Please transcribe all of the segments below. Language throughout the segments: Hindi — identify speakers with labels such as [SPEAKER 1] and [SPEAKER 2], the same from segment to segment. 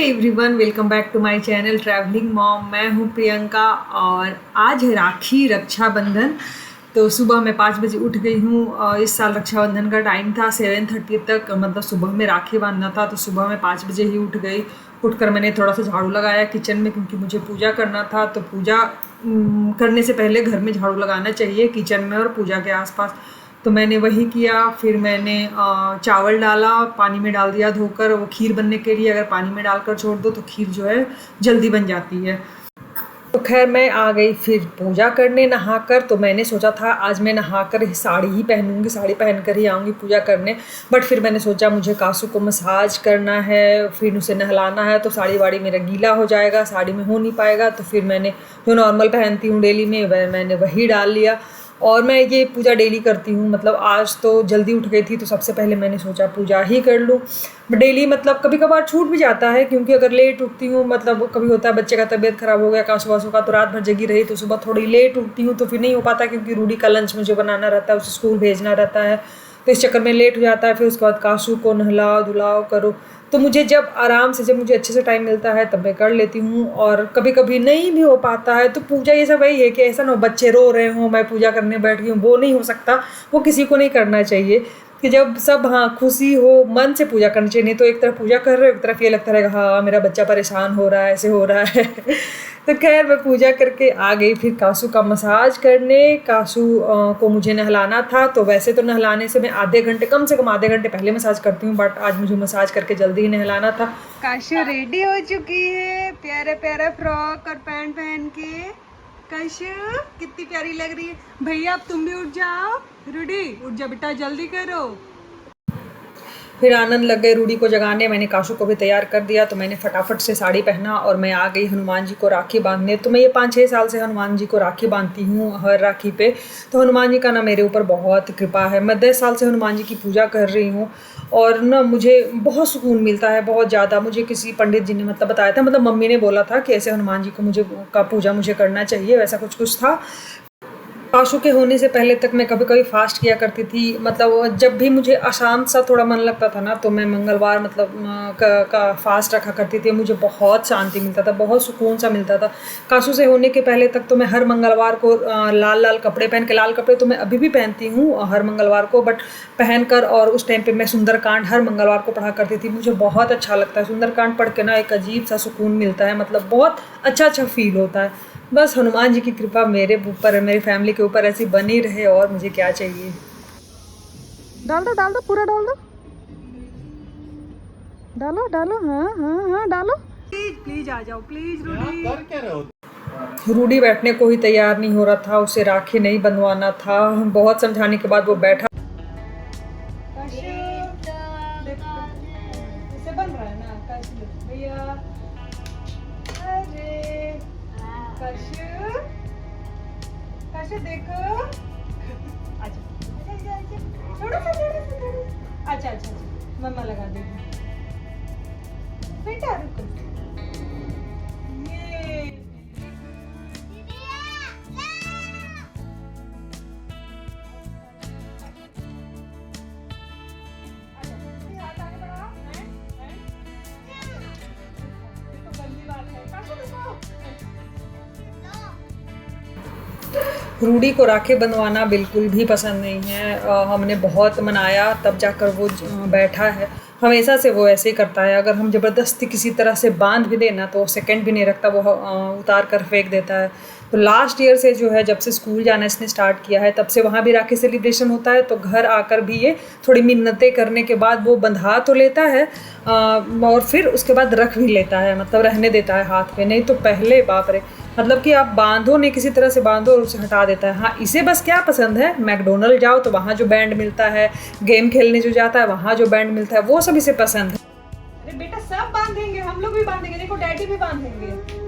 [SPEAKER 1] Everyone, welcome back to my channel travelling mom. मैं हूं प्रियंका और आज है राखी रक्षाबंधन। तो सुबह मैं 5 बजे उठ गई हूं और इस साल रक्षाबंधन का टाइम था 7:30 तक, मतलब सुबह में राखी बांधना था। तो सुबह मैं 5 बजे ही उठ गई। उठकर मैंने थोड़ा सा झाड़ू लगाया किचन में, क्योंकि मुझे पूजा करना था। तो पूजा करने से पहले घर में झाड़ू लगाना चाहिए, किचन में और पूजा के आसपास। तो मैंने वही किया। फिर मैंने चावल डाला, पानी में डाल दिया धोकर। वो खीर बनने के लिए अगर पानी में डालकर छोड़ दो तो खीर जो है जल्दी बन जाती है। तो खैर मैं आ गई फिर पूजा करने नहाकर। तो मैंने सोचा था आज मैं नहाकर साड़ी ही पहनूंगी, साड़ी पहनकर ही आऊँगी पूजा करने। बट फिर मैंने सोचा मुझे कासू को मसाज करना है, फिर उसे नहलाना है, तो साड़ी वाड़ी मेरा गीला हो जाएगा, साड़ी में हो नहीं पाएगा। तो फिर मैंने जो नॉर्मल पहनती हूँ डेली में मैंने वही डाल लिया। और मैं ये पूजा डेली करती हूँ, मतलब आज तो जल्दी उठ गई थी तो सबसे पहले मैंने सोचा पूजा ही कर लूँ। डेली मतलब कभी कभार छूट भी जाता है, क्योंकि अगर लेट उठती हूँ, मतलब कभी होता है बच्चे का तबीयत ख़राब हो गया कासू वासू का, तो रात भर जगी रही तो सुबह थोड़ी लेट उठती हूँ, तो फिर नहीं हो पाता, क्योंकि रूडी का लंच मुझे बनाना रहता है, उसे स्कूल भेजना रहता है। तो इस चक्कर में लेट हो जाता है। फिर उसके बाद कासू को नहलाओ धुलाओ करो। तो मुझे जब आराम से, जब मुझे अच्छे से टाइम मिलता है तब मैं कर लेती हूँ। और कभी कभी नहीं भी हो पाता है तो पूजा ये सब वही है कि ऐसा ना हो बच्चे रो रहे हों, मैं पूजा करने बैठ गई हूँ, वो नहीं हो सकता। वो किसी को नहीं करना चाहिए कि जब सब खुशी हो, मन से पूजा करनी चाहिए। नहीं तो एक तरफ पूजा कर रहे हो, एक तरफ ये लगता रहेगा हाँ मेरा बच्चा परेशान हो रहा है, ऐसे हो रहा है। तो खैर मैं पूजा करके आ गई फिर कासू का मसाज करने। कासू को मुझे नहलाना था। तो वैसे तो नहलाने से मैं आधे घंटे, कम से कम आधे घंटे पहले मसाज करती हूँ, बट आज मुझे मसाज करके जल्दी ही नहलाना था।
[SPEAKER 2] काशू रेडी हो चुकी है, प्यारा प्यारा फ्रॉक और पैंट पहन के। काशू कितनी प्यारी लग रही है। भैया अब तुम भी उठ जाओ। रूडी उठ जा बेटा, जल्दी करो।
[SPEAKER 1] फिर आनंद लग गए रूडी को जगाने। मैंने काशू को भी तैयार कर दिया। तो मैंने फटाफट से साड़ी पहना और मैं आ गई हनुमान जी को राखी बांधने। तो मैं ये 5-6 साल से हनुमान जी को राखी बांधती हूँ हर राखी पे। तो हनुमान जी का ना मेरे ऊपर बहुत कृपा है। मैं 10 साल से हनुमान जी की पूजा कर रही हूँ और ना मुझे बहुत सुकून मिलता है, बहुत ज़्यादा। मुझे किसी पंडित जी ने मतलब बताया था, मतलब मम्मी ने बोला था कि ऐसे हनुमान जी को मुझे का पूजा मुझे करना चाहिए, वैसा कुछ था। काशू के होने से पहले तक मैं कभी कभी फास्ट किया करती थी। मतलब जब भी मुझे अशांत सा थोड़ा मन लगता था ना, तो मैं मंगलवार मतलब का फास्ट रखा करती थी। मुझे बहुत शांति मिलता था, बहुत सुकून सा मिलता था। काशू से होने के पहले तक तो मैं हर मंगलवार को लाल लाल कपड़े पहन के, लाल कपड़े तो मैं अभी भी पहनती हूँ हर मंगलवार को, बट पहनकर, और उस टाइम पे मैं सुंदरकांड हर मंगलवार को पढ़ा करती थी। मुझे बहुत अच्छा लगता है सुंदरकांड पढ़ के ना, एक अजीब सा सुकून मिलता है, मतलब बहुत अच्छा फील होता है। बस हनुमान जी की कृपा मेरे ऊपर, मेरी फैमिली के ऊपर ऐसी बनी रहे, और मुझे क्या चाहिए।
[SPEAKER 2] डाल दो पूरा डाल दो। डालो डालो, हाँ हाँ हाँ डालो। प्लीज प्लीज आ जाओ प्लीज। रूडी कर क्या रहे हो?
[SPEAKER 1] रूडी बैठने को ही तैयार नहीं हो रहा था, उसे राखी नहीं बंधवाना था। बहुत समझाने के बाद वो बैठा।
[SPEAKER 2] इसे बन रहा है ना काशू भैया। अरे काशू, काशू देखो। अच्छा थोड़ा सा। अच्छा मम्मा लगा देगी बेटा, रुको। ये
[SPEAKER 1] रूडी को राखी बंधवाना बिल्कुल भी पसंद नहीं है। हमने बहुत मनाया तब जाकर वो बैठा है। हमेशा से वो ऐसे ही करता है। अगर हम ज़बरदस्ती किसी तरह से बांध भी देना तो सेकंड भी नहीं रखता, वो उतार कर फेंक देता है। तो लास्ट ईयर से जो है, जब से स्कूल जाना इसने स्टार्ट किया है, तब से वहाँ भी राखी सेलिब्रेशन होता है। तो घर आकर भी ये थोड़ी मिन्नतें करने के बाद वो बंधा तो लेता है और फिर उसके बाद रख भी लेता है, मतलब रहने देता है हाथ पे। नहीं तो पहले बाप रे, मतलब कि आप बांधो नहीं, किसी तरह से बांधो और उसे हटा देता है। हाँ, इसे बस क्या पसंद है, मैकडोनल्ड जाओ तो वहाँ जो बैंड मिलता है, गेम खेलने जो जाता है वहाँ जो बैंड मिलता है, वो सब इसे पसंद है।
[SPEAKER 2] अरे बेटा सब बांधेंगे, हम लोग भी बांधेंगे, देखो डैडी भी बांधेंगे।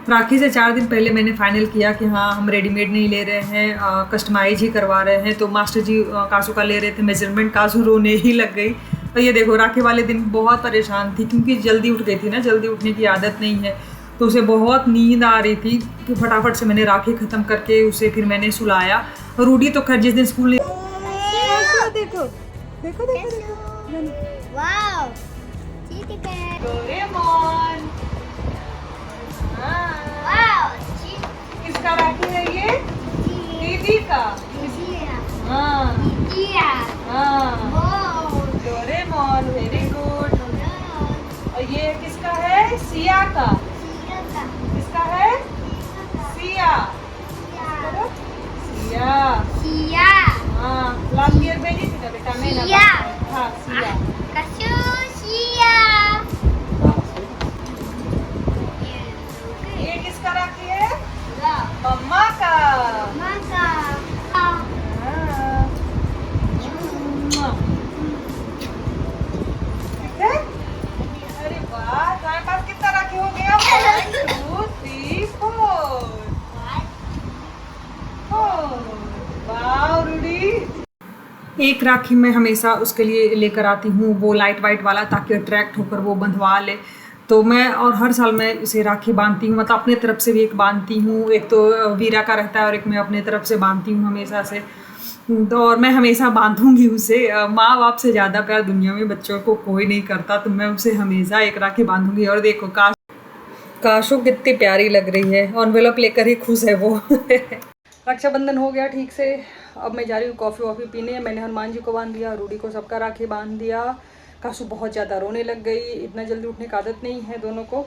[SPEAKER 1] राखी से 4 दिन पहले मैंने फाइनल किया कि हाँ हम रेडीमेड नहीं ले रहे हैं, कस्टमाइज ही करवा रहे हैं। तो मास्टर जी कासू का ले रहे थे मेजरमेंट, कासू रोने ही लग गई। तो ये देखो राखी वाले दिन बहुत परेशान थी, क्योंकि जल्दी उठ गई थी ना, जल्दी उठने की आदत नहीं है। तो उसे बहुत नींद आ रही थी। तो फटाफट से मैंने राखी ख़त्म करके उसे फिर मैंने सुलाया रूडी तो खैर जिस दिन स्कूल नहीं
[SPEAKER 2] देखो देखो देखो देखो
[SPEAKER 3] वाओ चीटी पे
[SPEAKER 2] डोरेमोन।
[SPEAKER 3] वाओ
[SPEAKER 2] किसका राखी है ये? दीदी का। हाँ हाँ डोरेमोन, वेरी गुड। और ये किसका है? सिया का। किसका है? सिया। सिया। हाँ लास्ट ईयर भेजी थी ना बेटा मैंने।
[SPEAKER 3] सिया।
[SPEAKER 2] हाँ सिया। ये किसका राखी है? मम्मा का। हाँ। ठीक है? अरे वाह तुम्हारे पास कितना राखी हो गया? 1 2 3 4। वाह रूडी।
[SPEAKER 1] एक राखी मैं हमेशा उसके लिए लेकर आती हूँ, वो लाइट वाइट वाला, ताकि अट्रैक्ट होकर वो बंधवा ले। तो मैं और हर साल मैं इसे राखी बांधती हूँ, मतलब अपने तरफ से भी एक बांधती हूँ, एक तो वीरा का रहता है और एक मैं अपने तरफ से बांधती हूँ हमेशा से। तो और मैं हमेशा बांधूंगी उसे। माँ बाप से ज़्यादा प्यार दुनिया में बच्चों को कोई नहीं करता, तो मैं उसे हमेशा एक राखी बांधूंगी। और देखो काशू कितनी प्यारी लग रही है, एनवेलप लेकर ही खुश है वो। रक्षाबंधन हो गया ठीक से। अब मैं जा रही हूँ कॉफ़ी वॉफ़ी पीने। मैंने हनुमान जी को बांध दिया, रूडी को सबका राखी बांध दिया। काशू बहुत ज़्यादा रोने लग गई, इतना जल्दी उठने की आदत नहीं है दोनों को।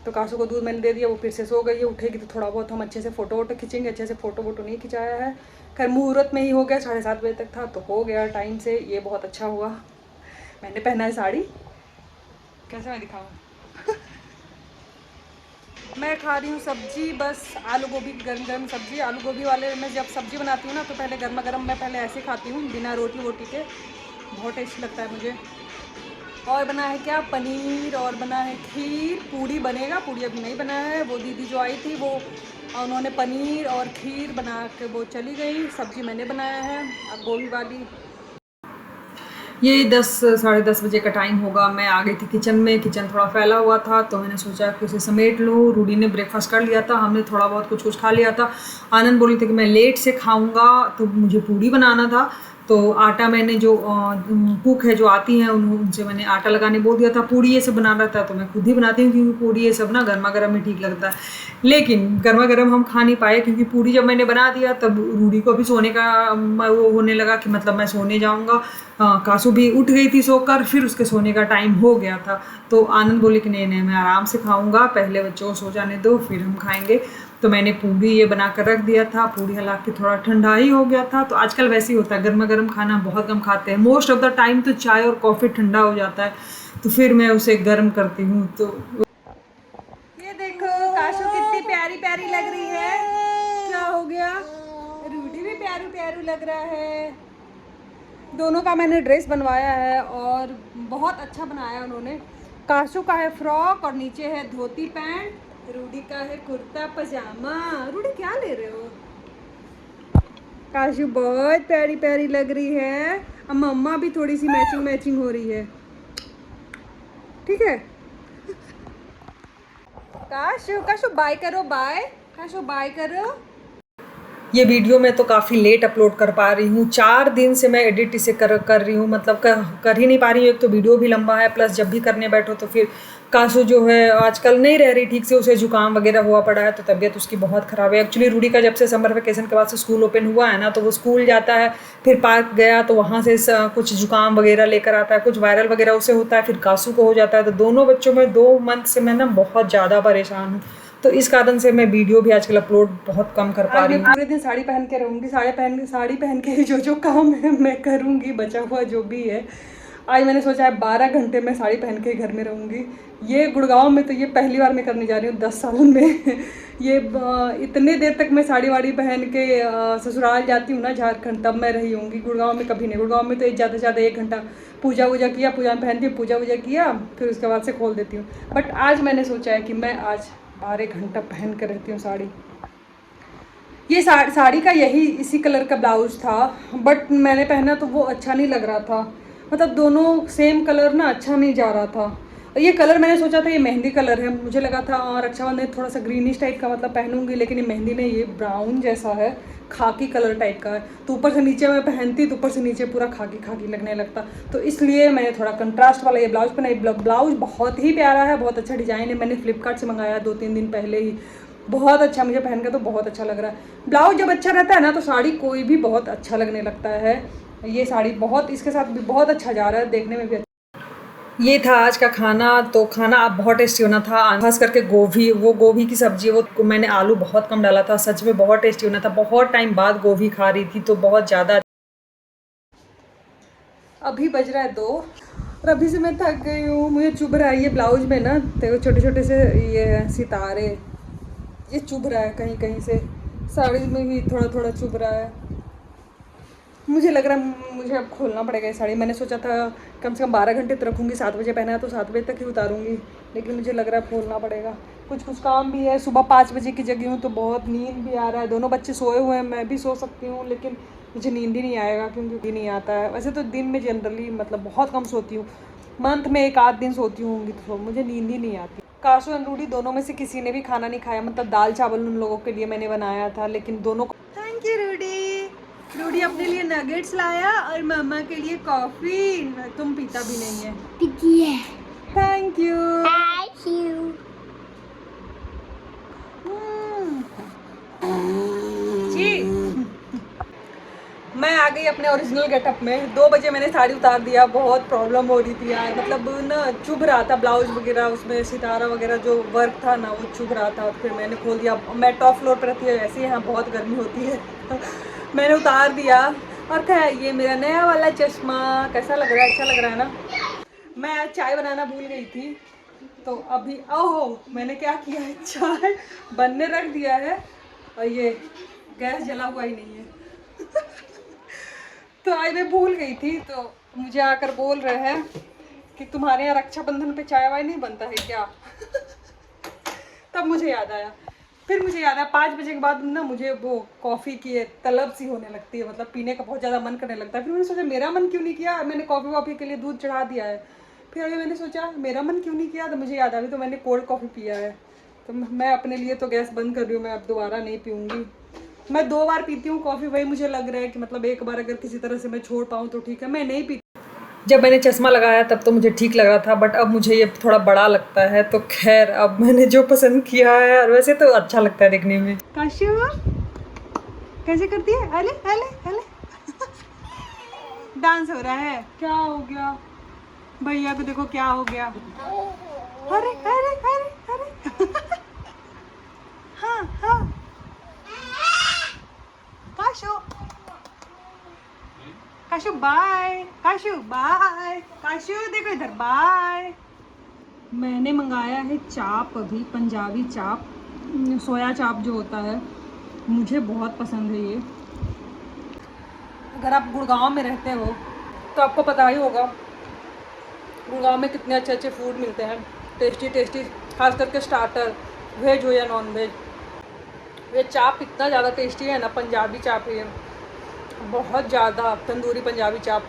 [SPEAKER 1] तो काशू को दूध मैंने दे दिया, वो फिर से सो गई है। उठेगी तो थोड़ा बहुत हम अच्छे से फ़ोटो वोटो खींचेंगे। अच्छे से फ़ोटो वोटो नहीं खिंचाया है, खैर मुहूर्त में ही हो गया, 7:30 बजे तक था तो हो गया टाइम से। ये बहुत अच्छा हुआ। मैंने पहना है साड़ी, कैसे मैं दिखाऊँ? मैं खा रही हूँ सब्जी, बस आलू गोभी, गर्म गर्म सब्जी। आलू गोभी वाले मैं जब सब्जी बनाती हूँ ना, तो पहले गर्मा गर्म मैं पहले ऐसे खाती हूँ, बिना रोटी वोटी के। बहुत टेस्टी लगता है मुझे। और बना है क्या? पनीर, और बना है खीर। पूड़ी बनेगा, पूड़ी अभी नहीं बनाया है। वो दीदी जो आई थी वो उन्होंने पनीर और खीर बना के वो चली गई। सब्जी मैंने बनाया है अब गोभी वाली। ये 10 साढ़े 10 बजे का टाइम होगा। मैं आ गई थी किचन में। किचन थोड़ा फैला हुआ था तो मैंने सोचा कि उसे समेट लूँ। रूडी ने ब्रेकफास्ट कर लिया था, हमने थोड़ा बहुत कुछ कुछ खा लिया था। आनंद बोली थी कि मैं लेट से खाऊंगा, तो मुझे पूड़ी बनाना था। तो आटा मैंने जो कुक है जो आती हैं उनसे मैंने आटा लगाने बोल दिया था। पूड़ी ये सब बनाना था तो मैं खुद ही बनाती हूँ, क्योंकि पूड़ी ये सब ना गर्मा गर्म में ठीक लगता है। लेकिन गर्मा गर्म हम खा नहीं पाए, क्योंकि पूड़ी जब मैंने बना दिया तब रूडी को भी सोने का वो होने लगा कि मतलब मैं सोने जाऊँगा। कासू भी उठ गई थी सोकर, फिर उसके सोने का टाइम हो गया था। तो आनंद बोले कि नहीं नहीं मैं आराम से खाऊंगा, पहले बच्चों को सो जाने दो फिर हम खाएंगे। तो मैंने पूड़ी ये बना कर रख दिया था। पूड़ी हालांकि थोड़ा ठंडा ही हो गया था। तो आजकल वैसे ही होता है, गर्मा गर्म खाना बहुत कम खाते हैं। मोस्ट ऑफ द टाइम तो चाय और कॉफ़ी ठंडा हो जाता है, तो फिर मैं उसे गर्म करती हूँ। तो
[SPEAKER 2] ये देखो काशू कितनी प्यारी प्यारी लग रही है। क्या हो गया? रूडी भी प्यारू प्यारू लग रहा है। दोनों का मैंने ड्रेस बनवाया है और बहुत अच्छा बनाया उन्होंने। काशू का है फ्रॉक और नीचे है धोती पैंट, रूडी का है कुर्ता पजामा। रूडी क्या ले रहे हो? काशू बहुत प्यारी प्यारी लग रही है। अब मम्मा भी थोड़ी सी मैचिंग मैचिंग हो रही है। ठीक है काशू, काशू बाय करो, बाय काशू बाय करो।
[SPEAKER 1] ये वीडियो मैं तो काफ़ी लेट अपलोड कर पा रही हूँ। 4 दिन से मैं एडिट इसे कर रही हूँ, मतलब कर ही नहीं पा रही हूँ। एक तो वीडियो भी लंबा है, प्लस जब भी करने बैठो तो फिर काशू जो है आजकल नहीं रह रही ठीक से, उसे जुकाम वगैरह हुआ पड़ा है, तो तबीयत उसकी बहुत ख़राब है। एक्चुअली रूडी का जब से समर वेकेशन के बाद से स्कूल ओपन हुआ है ना, तो वो स्कूल जाता है, फिर पार्क गया तो वहाँ से कुछ जुकाम वगैरह लेकर आता है, कुछ वायरल वगैरह उसे होता है, फिर काशू को हो जाता है। तो दोनों बच्चों में 2 मंथ से मैं ना बहुत ज़्यादा परेशान हूँ। तो इस कारण से मैं वीडियो भी आजकल अपलोड बहुत कम कर पा रही हूँ।
[SPEAKER 2] पूरे दिन साड़ी पहन के रहूँगी, साड़ी पहन के जो काम है मैं करूँगी, बचा हुआ जो भी है। आज मैंने सोचा है 12 घंटे मैं साड़ी पहन के घर में रहूँगी। ये गुड़गांव में तो ये पहली बार मैं करने जा रही हूँ 10 साल में। ये इतने देर तक मैं साड़ी वाड़ी पहन के ससुराल जाती हूँ ना झारखंड, तब मैं रही होंगी। गुड़गांव में कभी नहीं। गुड़गांव में तो ज़्यादा से ज़्यादा 1 घंटा पूजा वूजा किया, पूजा में पहनती हूँ, पूजा वूजा किया, फिर उसके बाद से खोल देती हूँ। बट आज मैंने सोचा है कि मैं आज 12 घंटा पहन कर रहती हूँ साड़ी। ये साड़ी का यही इसी कलर का ब्लाउज था, बट मैंने पहना तो वो अच्छा नहीं लग रहा था। मतलब दोनों सेम कलर ना अच्छा नहीं जा रहा था। ये कलर मैंने सोचा था ये मेहंदी कलर है, मुझे लगा था रक्षाबंधन थोड़ा सा ग्रीनिश टाइप का मतलब पहनूंगी, लेकिन ये मेहंदी नहीं, ये ब्राउन जैसा है, खाकी कलर टाइप का है। तो ऊपर से नीचे मैं पहनती तो ऊपर से नीचे पूरा खाकी खाकी लगने लगता, तो इसलिए मैंने थोड़ा कंट्रास्ट वाला ये ब्लाउज पहना। ब्लाउज बहुत ही प्यारा है, बहुत अच्छा डिज़ाइन है, मैंने फ्लिपकार्ट से मंगाया 2-3 दिन पहले ही। बहुत अच्छा, मुझे पहन के तो बहुत अच्छा लग रहा है। ब्लाउज जब अच्छा रहता है ना तो साड़ी कोई भी बहुत अच्छा लगने लगता है। ये साड़ी बहुत इसके साथ भी बहुत अच्छा जा रहा है, देखने में भी।
[SPEAKER 1] ये था आज का खाना। तो खाना अब बहुत टेस्टी होना था, खास करके गोभी की सब्जी, वो मैंने आलू बहुत कम डाला था, सच में बहुत टेस्टी होना था। बहुत टाइम बाद गोभी खा रही थी तो बहुत ज़्यादा।
[SPEAKER 2] अभी बज रहा है 2 और अभी से मैं थक गई हूँ, मुझे चुभ रहा है। ये ब्लाउज में ना देखो छोटे छोटे से ये सितारे, ये चुभ रहा है कहीं कहीं से, साड़ी में भी थोड़ा थोड़ा चुभ रहा है। मुझे लग रहा है मुझे अब खोलना पड़ेगा ये साड़ी। मैंने सोचा था कम से कम 12 घंटे तो रखूँगी, 7 बजे पहना है तो 7 बजे तक ही उतारूँगी, लेकिन मुझे लग रहा है खोलना पड़ेगा। कुछ काम भी है, सुबह 5 बजे की जगी हूँ तो बहुत नींद भी आ रहा है। दोनों बच्चे सोए हुए हैं, मैं भी सो सकती हूँ, लेकिन मुझे नींद ही नहीं आएगा क्योंकि नहीं आता है। वैसे तो दिन में जनरली मतलब बहुत कम सोती हूँ, मंथ में 1-8 दिन सोती हूँ, तो मुझे नींद ही नहीं आती। काशू एंड रूडी दोनों में से किसी ने भी खाना नहीं खाया, मतलब दाल चावल उन लोगों के लिए मैंने बनाया था, लेकिन दोनों। Thank you Rudy. रूडी अपने लिए नगेट्स लाया और मामा के लिए कॉफ़ी, तुम पीता भी नहीं है।
[SPEAKER 3] पीती है।
[SPEAKER 2] Thank you.
[SPEAKER 3] Thank you.
[SPEAKER 2] जी मैं आ गई अपने ओरिजिनल गेटअप में। 2 बजे मैंने साड़ी उतार दिया, बहुत प्रॉब्लम हो रही थी यार, मतलब ना चुभ रहा था ब्लाउज वगैरह, उसमें सितारा वगैरह जो वर्क था ना वो चुभ रहा था, और फिर मैंने खोल दिया। मैं टॉप फ्लोर पर रहती है, वैसे ही यहाँ बहुत गर्मी होती है मैंने उतार दिया। और क्या ये मेरा नया वाला चश्मा कैसा लग रहा है? अच्छा लग रहा है ना? मैं आज चाय बनाना भूल गई थी, तो अभी ओहो मैंने क्या किया है, चाय बनने रख दिया है और ये गैस जला हुआ ही नहीं है तो आज मैं भूल गई थी, तो मुझे आकर बोल रहे हैं कि तुम्हारे यहाँ रक्षाबंधन पे चाय वाय नहीं बनता है क्या तब मुझे याद आया। फिर मुझे याद आया 5 बजे के बाद ना मुझे वो कॉफ़ी की तलब सी होने लगती है, मतलब पीने का बहुत ज़्यादा मन करने लगता है। फिर मैंने सोचा मेरा मन क्यों नहीं किया, मैंने कॉफ़ी वॉफ़ी के लिए दूध चढ़ा दिया है। फिर अभी मैंने सोचा मेरा मन क्यों नहीं किया, तो मुझे याद आ गई, तो मैंने कोल्ड कॉफ़ी पिया है। तो मैं अपने लिए तो गैस बंद कर रही हूँ, मैं अब दोबारा नहीं पीऊँगी। मैं 2 बार पीती हूँ कॉफ़ी, वही मुझे लग रहा है कि मतलब एक बार अगर किसी तरह से मैं छोड़ पाऊँ तो ठीक है, मैं नहीं पीती।
[SPEAKER 1] जब मैंने चश्मा लगाया तब तो मुझे ठीक लग रहा था, बट अब मुझे ये थोड़ा बड़ा लगता है। तो खैर अब मैंने जो पसंद किया है, और वैसे तो अच्छा लगता है देखने में।
[SPEAKER 2] काशू कैसे करती है? अले अले अले डांस हो रहा है। क्या हो गया भैया को, देखो क्या हो गया। अरे अरे अरे अरे हाँ हाँ cashew cashew bye, cashew bye, cashew देखो इधर बाय। मैंने मंगाया है चाप, अभी पंजाबी चाप, सोया चाप जो होता है, मुझे बहुत पसंद है ये। अगर आप गुड़गांव में रहते हो तो आपको पता ही होगा गुड़गांव में कितने अच्छे अच्छे फूड मिलते हैं, टेस्टी टेस्टी, खास करके स्टार्टर, वेज हो या नॉन वेज। ये चाप इतना ज़्यादा टेस्टी है ना, पंजाबी चाप है बहुत ज़्यादा, तंदूरी पंजाबी चाप।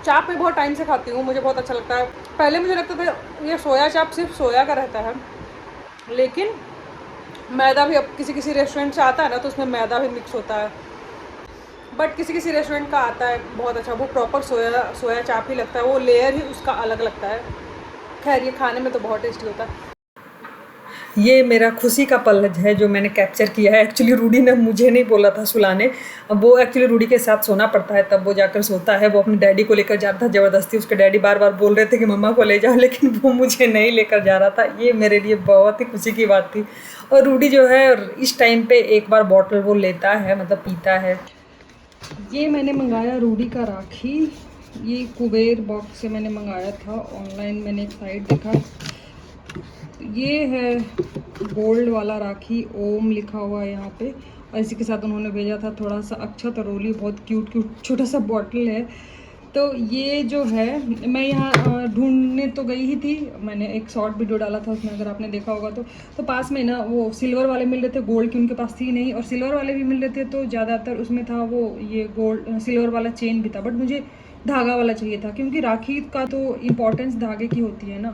[SPEAKER 2] चाप मैं बहुत टाइम से खाती हूँ, मुझे बहुत अच्छा लगता है। पहले मुझे लगता था ये सोया चाप सिर्फ सोया का रहता है, लेकिन मैदा भी अब किसी किसी रेस्टोरेंट से आता है ना तो उसमें मैदा भी मिक्स होता है, बट किसी किसी रेस्टोरेंट का आता है बहुत अच्छा, वो प्रॉपर सोया चाप ही लगता है, वो लेयर ही उसका अलग लगता है। खैर ये खाने में तो बहुत टेस्टी होता है।
[SPEAKER 1] ये मेरा खुशी का पल है जो मैंने कैप्चर किया है। एक्चुअली रूडी ने मुझे नहीं बोला था सुलाने, वो एक्चुअली रूडी के साथ सोना पड़ता है, तब वो जाकर सोता है। वो अपने डैडी को लेकर जा रहा था ज़बरदस्ती, उसके डैडी बार बार बोल रहे थे कि मम्मा को ले जाओ, लेकिन वो मुझे नहीं लेकर जा रहा था। ये मेरे लिए बहुत ही खुशी की बात थी। और रूडी जो है इस टाइम पे एक बार बॉटल वो लेता है, मतलब पीता है।
[SPEAKER 2] ये मैंने मंगाया रूडी का राखी, ये कुबेर बॉक्स से मैंने मंगाया था ऑनलाइन, मैंने एक साइट देखा। ये है गोल्ड वाला राखी, ओम लिखा हुआ है यहाँ पे, और इसी के साथ उन्होंने भेजा था थोड़ा सा अक्षत तरोली, बहुत क्यूट क्यूट छोटा सा बॉटल है। तो ये जो है मैं यहाँ ढूंढने तो गई ही थी, मैंने एक शॉर्ट वीडियो डाला था उसमें, अगर आपने देखा होगा तो पास में ना वो सिल्वर वाले मिल रहे थे, गोल्ड की उनके पास थी नहीं, और सिल्वर वाले भी मिल रहे थे तो ज़्यादातर उसमें था वो ये गोल्ड सिल्वर वाला चेन भी था, बट मुझे धागा वाला चाहिए था, क्योंकि राखी का तो इम्पोर्टेंस धागे की होती है ना,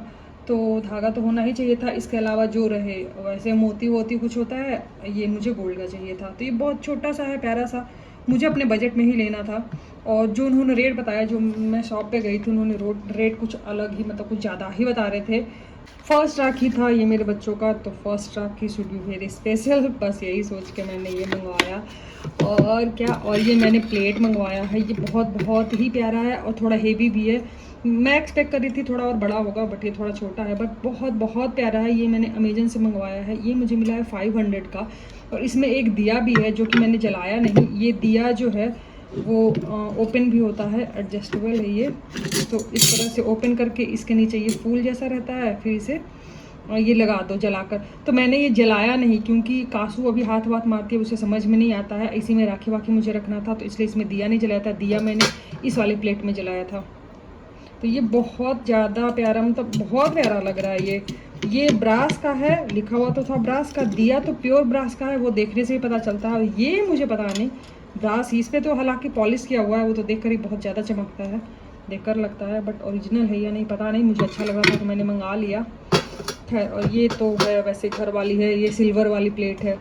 [SPEAKER 2] तो धागा तो होना ही चाहिए था। इसके अलावा जो रहे वैसे मोती वोती कुछ होता है, ये मुझे गोल्ड का चाहिए था। तो ये बहुत छोटा सा है, प्यारा सा, मुझे अपने बजट में ही लेना था। और जो उन्होंने रेट बताया, जो मैं शॉप पे गई थी, उन्होंने रेट कुछ अलग ही, मतलब कुछ ज़्यादा ही बता रहे थे। फर्स्ट राखी था ये मेरे बच्चों का, तो first rakhi should be very special, बस यही सोच के मैंने ये मंगवाया। और क्या, और ये मैंने प्लेट मंगवाया है, ये बहुत बहुत ही प्यारा है और थोड़ा हेवी भी है। मैं एक्सपेक्ट कर रही थी थोड़ा और बड़ा होगा, बट ये थोड़ा छोटा है, बट बहुत बहुत प्यारा है। ये मैंने अमेजन से मंगवाया है, ये मुझे मिला है 500 का। और इसमें एक दिया भी है जो कि मैंने जलाया नहीं। ये दिया जो है वो ओपन भी होता है, एडजस्टेबल है ये, तो इस तरह से ओपन करके इसके नीचे ये फूल जैसा रहता है, फिर इसे ये लगा दो जलाकर। तो मैंने ये जलाया नहीं, क्योंकि कासू अभी हाथ वाथ मारती है, उसे समझ में नहीं आता है, इसी में राखी वाखी मुझे रखना था, तो इसलिए इसमें दिया नहीं जलाया था। दिया मैंने इस वाले प्लेट में जलाया था। तो ये बहुत ज़्यादा प्यारा, मतलब बहुत प्यारा लग रहा है। ये ब्रास का है, लिखा हुआ तो था ब्रास का, दिया तो प्योर ब्रास का है, वो देखने से ही पता चलता है। ये मुझे पता नहीं ब्रास, इस पर तो हालांकि पॉलिश किया हुआ है, वो तो देखकर ही बहुत ज़्यादा चमकता है, देखकर लगता है, बट ओरिजिनल है या नहीं पता नहीं। मुझे अच्छा लगा था तो मैंने मंगा लिया। खैर, और ये तो है वैसे घर वाली है, ये सिल्वर वाली प्लेट है,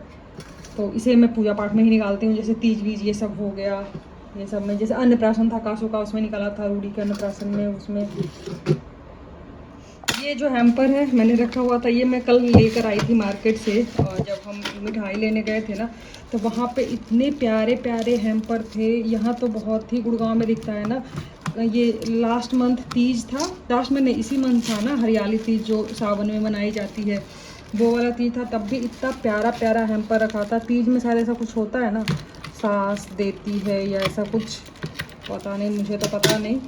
[SPEAKER 2] तो इसे मैं पूजा पाठ में ही निकालती हूँ, जैसे तीज वीज ये सब हो गया, ये सब में, जैसे अन्नप्राशन था कासू का, उसमें निकाला था, रूडी के अन्नप्राशन में, उसमें। ये जो हैम्पर है मैंने रखा हुआ था, ये मैं कल लेकर आई थी मार्केट से, और जब हम मिठाई लेने गए थे ना, तो वहाँ पे इतने प्यारे प्यारे हैम्पर थे। यहाँ तो बहुत ही गुड़गांव में दिखता है ना। ये लास्ट मंथ तीज था, लास्ट मंथ नहीं, इसी मंथ था ना, हरियाली तीज जो सावन में मनाई जाती है, वो वाला तीज था। तब भी इतना प्यारा प्यारा हैम्पर रखा था। तीज में शायद ऐसा कुछ होता है ना, सास देती है या ऐसा कुछ, पता नहीं, मुझे तो पता नहीं।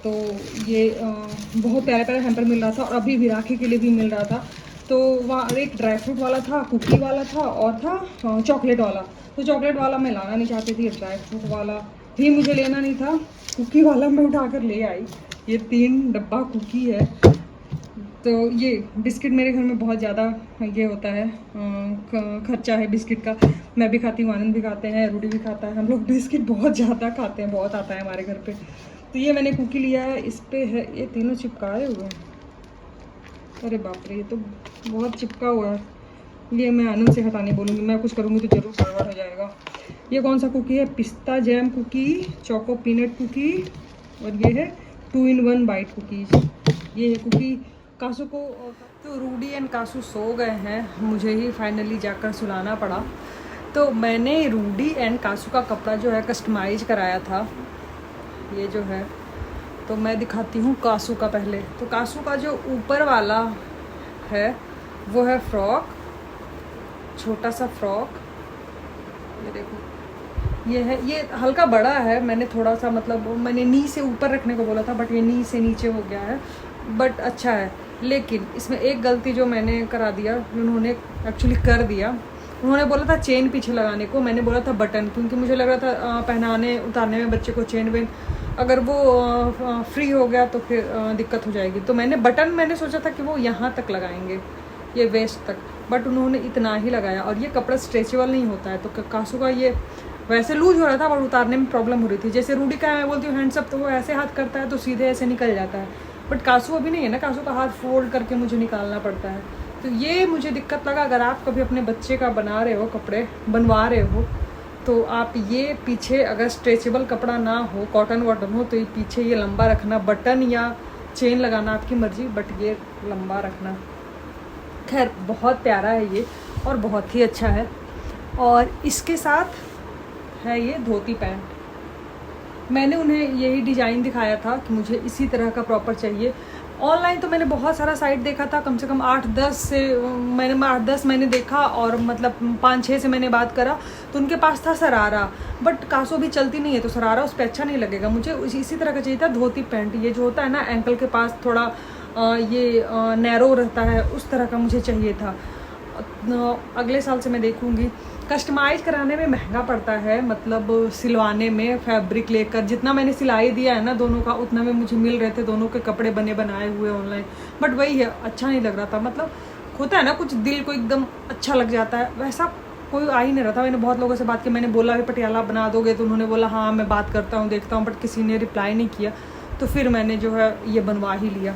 [SPEAKER 2] तो ये बहुत प्यारा प्यारा हैम्पर मिल रहा था, और अभी भी राखी के लिए भी मिल रहा था। तो वहाँ एक ड्राई फ्रूट वाला था, कुकी वाला था, और था चॉकलेट वाला। तो चॉकलेट वाला मैं लाना नहीं चाहती थी, ड्राई फ्रूट वाला भी मुझे लेना नहीं था, कुकी वाला मैं उठा कर ले आई। ये 3 डब्बा कुकी है। तो ये बिस्किट मेरे घर में बहुत ज़्यादा ये होता है, खर्चा है बिस्किट का। मैं भी खाती हूँ, आनंद भी खाते हैं, रूडी भी खाता है, हम लोग बिस्किट बहुत ज़्यादा खाते हैं, बहुत आता है हमारे घर पे। तो ये मैंने कुकी लिया है, इस पे है, ये तीनों चिपकाए हुए हैं, अरे बाप रे, ये तो बहुत चिपका हुआ है। ये मैं आनंद से हटाने बोलूँगी, मैं कुछ करूँगी तो ज़रूर गड़बड़ हो जाएगा। ये कौन सा कुकी है? Pista jam cookie, choco peanut cookie, और ये है 2 in 1 बाइट कुकीज़। ये है कुकी कासू को। तो रूडी एंड कासू सो गए हैं, मुझे ही फाइनली जाकर सुलाना पड़ा। तो मैंने रूडी एंड कासू का कपड़ा जो है कस्टमाइज कराया था, ये जो है, तो मैं दिखाती हूँ कासू का पहले। तो कासू का जो ऊपर वाला है वो है फ्रॉक, छोटा सा फ्रॉक, ये देखो, ये है, ये हल्का बड़ा है। मैंने थोड़ा सा, मतलब मैंने नी से ऊपर रखने को बोला था, बट ये नी से नीचे हो गया है, बट अच्छा है। लेकिन इसमें एक गलती जो मैंने करा दिया, उन्होंने एक्चुअली कर दिया, उन्होंने बोला था चेन पीछे लगाने को, मैंने बोला था बटन, क्योंकि मुझे लग रहा था पहनाने उतारने में बच्चे को चेन वेन अगर वो फ्री हो गया तो फिर दिक्कत हो जाएगी। तो मैंने सोचा था कि वो यहाँ तक लगाएंगे, ये वेस्ट तक, बट उन्होंने इतना ही लगाया। और ये कपड़ा स्ट्रेचेबल नहीं होता है, तो कासू का ये वैसे लूज हो रहा था, पर उतारने में प्रॉब्लम हो रही थी। जैसे रूडी का मैं बोलती हूँ हैंड्सअप, तो वो ऐसे हाथ करता है तो सीधे ऐसे निकल जाता है, बट कासू अभी नहीं है ना, कासू का हाथ फोल्ड करके मुझे निकालना पड़ता है। तो ये मुझे दिक्कत लगा। अगर आप कभी अपने बच्चे का बना रहे हो, कपड़े बनवा रहे हो, तो आप ये पीछे, अगर स्ट्रेचेबल कपड़ा ना हो, कॉटन वॉटन हो, तो ये पीछे ये लंबा रखना, बटन या चेन लगाना आपकी मर्जी, बट ये लंबा रखना। खैर, बहुत प्यारा है ये और बहुत ही अच्छा है। और इसके साथ है ये धोती पैंट। मैंने उन्हें यही डिज़ाइन दिखाया था कि मुझे इसी तरह का प्रॉपर चाहिए। ऑनलाइन तो मैंने बहुत सारा साइट देखा था, कम से कम 8-10 मैंने देखा, और मतलब 5-6 से मैंने बात करा, तो उनके पास था सरारा, बट कासो भी चलती नहीं है, तो सरारा उस पर अच्छा नहीं लगेगा। मुझे इसी तरह का चाहिए था धोती पैंट, ये जो होता है ना एंकल के पास थोड़ा ये नैरो रहता है, उस तरह का मुझे चाहिए था। अगले साल से मैं देखूँगी। कस्टमाइज कराने में महंगा पड़ता है, मतलब सिलवाने में फैब्रिक लेकर, जितना मैंने सिलाई दिया है ना दोनों का, उतना में मुझे मिल रहे थे दोनों के कपड़े बने बनाए हुए ऑनलाइन, बट वही है, अच्छा नहीं लग रहा था। मतलब होता है ना कुछ दिल को एकदम अच्छा लग जाता है, वैसा कोई आ ही नहीं रहा था। मैंने बहुत लोगों से बात की, मैंने बोला भी पटियाला बना दोगे, तो उन्होंने बोला हाँ मैं बात करता हूँ देखता हूँ, बट किसी ने रिप्लाई नहीं किया। तो फिर मैंने जो है ये बनवा ही लिया।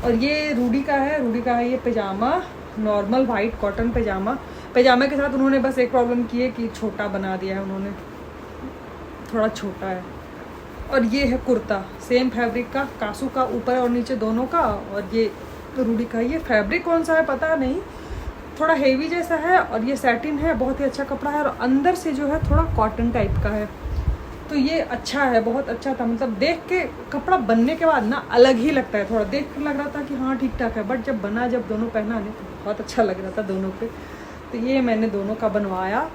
[SPEAKER 2] और ये रूडी का है ये पैजामा, नॉर्मल वाइट कॉटन पैजामा। पैजामे के साथ उन्होंने बस एक प्रॉब्लम की है कि छोटा बना दिया है उन्होंने, थोड़ा छोटा है। और ये है कुर्ता, सेम फैब्रिक का, कासू का ऊपर और नीचे दोनों का। और ये रूडी का, ये फैब्रिक कौन सा है पता नहीं, थोड़ा हेवी जैसा है। और ये सैटिन है, बहुत ही अच्छा कपड़ा है। और अंदर से जो है थोड़ा कॉटन टाइप का है। तो ये अच्छा है, बहुत अच्छा था। मतलब देख के कपड़ा बनने के बाद ना अलग ही लगता है। थोड़ा देख कर लग रहा था कि हाँ ठीक ठाक है, बट जब बना, जब दोनों पहना ने तो बहुत अच्छा लग रहा था दोनों पे। तो ये मैंने दोनों का बनवाया।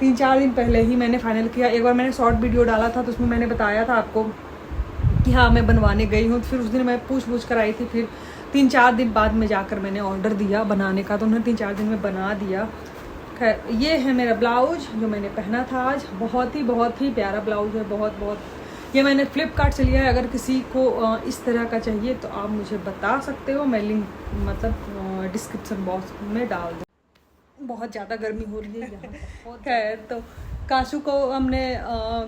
[SPEAKER 2] 3-4 दिन पहले ही मैंने फाइनल किया। एक बार मैंने शॉर्ट वीडियो डाला था तो उसमें मैंने बताया था आपको कि हाँ मैं बनवाने गई हूँ। फिर उस दिन मैं पूछ कर आई थी। फिर 3-4 दिन बाद में जाकर मैंने ऑर्डर दिया बनाने का, तो उन्होंने 3-4 दिन में बना दिया। खैर ये है मेरा ब्लाउज जो मैंने पहना था आज। बहुत ही प्यारा ब्लाउज है, बहुत। ये मैंने फ्लिपकार्ट से लिया है। अगर किसी को इस तरह का चाहिए तो आप मुझे बता सकते हो, मैं लिंक मतलब डिस्क्रिप्शन बॉक्स में डाल दूँ। बहुत ज़्यादा गर्मी हो रही है यहाँ। खैर तो काशू को हमने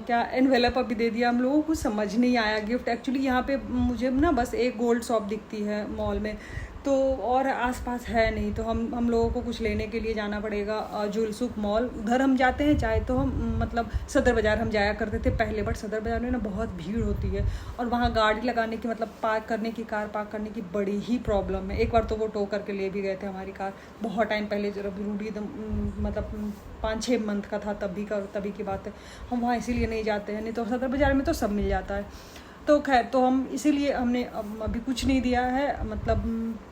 [SPEAKER 2] क्या एनवेलप अभी दे दिया। हम लोगों को समझ नहीं आया गिफ्ट। एक्चुअली यहाँ पे मुझे ना बस एक गोल्ड शॉप दिखती है मॉल में, तो और आसपास है नहीं। तो हम लोगों को कुछ लेने के लिए जाना पड़ेगा जुलसूक मॉल। उधर हम जाते हैं चाहे तो हम मतलब सदर बाज़ार हम जाया करते थे पहले, बट सदर बाज़ार में ना बहुत भीड़ होती है और वहाँ गाड़ी लगाने की मतलब पार्क करने की, कार पार्क करने की बड़ी ही प्रॉब्लम है। एक बार तो वो टो करके ले भी गए थे हमारी कार, बहुत टाइम पहले, जब रूडी एकदम मतलब 5-6 मंथ का था तभी की बात है। हम वहाँ इसीलिए नहीं जाते हैं, नहीं तो सदर बाज़ार में तो सब मिल जाता है। तो खैर तो हम इसीलिए हमने अभी कुछ नहीं दिया है। मतलब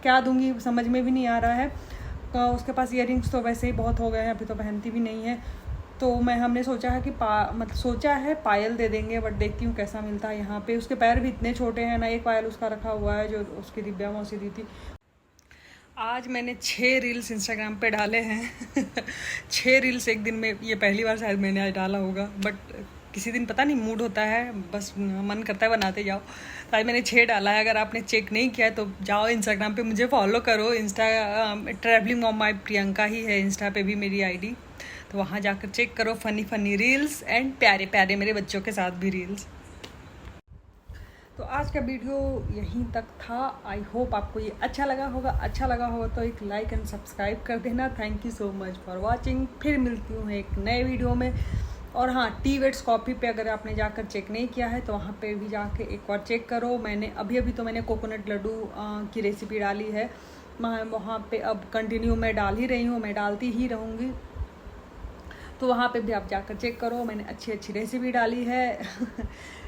[SPEAKER 2] क्या दूंगी समझ में भी नहीं आ रहा है। उसके पास इयररिंग्स तो वैसे ही बहुत हो गए हैं, अभी तो पहनती भी नहीं है। तो हमने सोचा है कि सोचा है पायल दे देंगे, बट देखती हूँ कैसा मिलता है यहाँ पे। उसके पैर भी इतने छोटे हैं ना, एक पायल उसका रखा हुआ है जो उसकी दिव्या मौसी दी थी। आज मैंने 6 रील्स इंस्टाग्राम पे डाले हैं 6 रील्स एक दिन में, ये पहली बार शायद मैंने आज डाला होगा, बट किसी दिन पता नहीं मूड होता है, बस मन करता है बनाते जाओ। तो आज मैंने 6 डाला है। अगर आपने चेक नहीं किया है तो जाओ इंस्टाग्राम पे मुझे फॉलो करो। ट्रैवलिंग मॉम माय प्रियंका ही है इंस्टा पे भी मेरी आईडी, तो वहाँ जाकर चेक करो। फनी रील्स एंड प्यारे प्यारे मेरे बच्चों के साथ भी रील्स। तो आज का वीडियो यहीं तक था। आई होप आपको ये अच्छा लगा होगा तो एक लाइक एंड सब्सक्राइब कर देना। Thank you so much for watching. फिर मिलती हूँ एक नए वीडियो में। और हाँ, टीवेट्स कॉपी पे अगर आपने जाकर चेक नहीं किया है तो वहाँ पे भी जाके एक बार चेक करो। मैंने अभी तो मैंने कोकोनट लड्डू की रेसिपी डाली है वहाँ पे। अब कंटिन्यू मैं डाल ही रही हूँ, मैं डालती ही रहूँगी। तो वहाँ पे भी आप जाकर चेक करो, मैंने अच्छी रेसिपी डाली है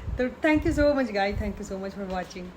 [SPEAKER 2] तो thank you so much guys, thank you so much for watching.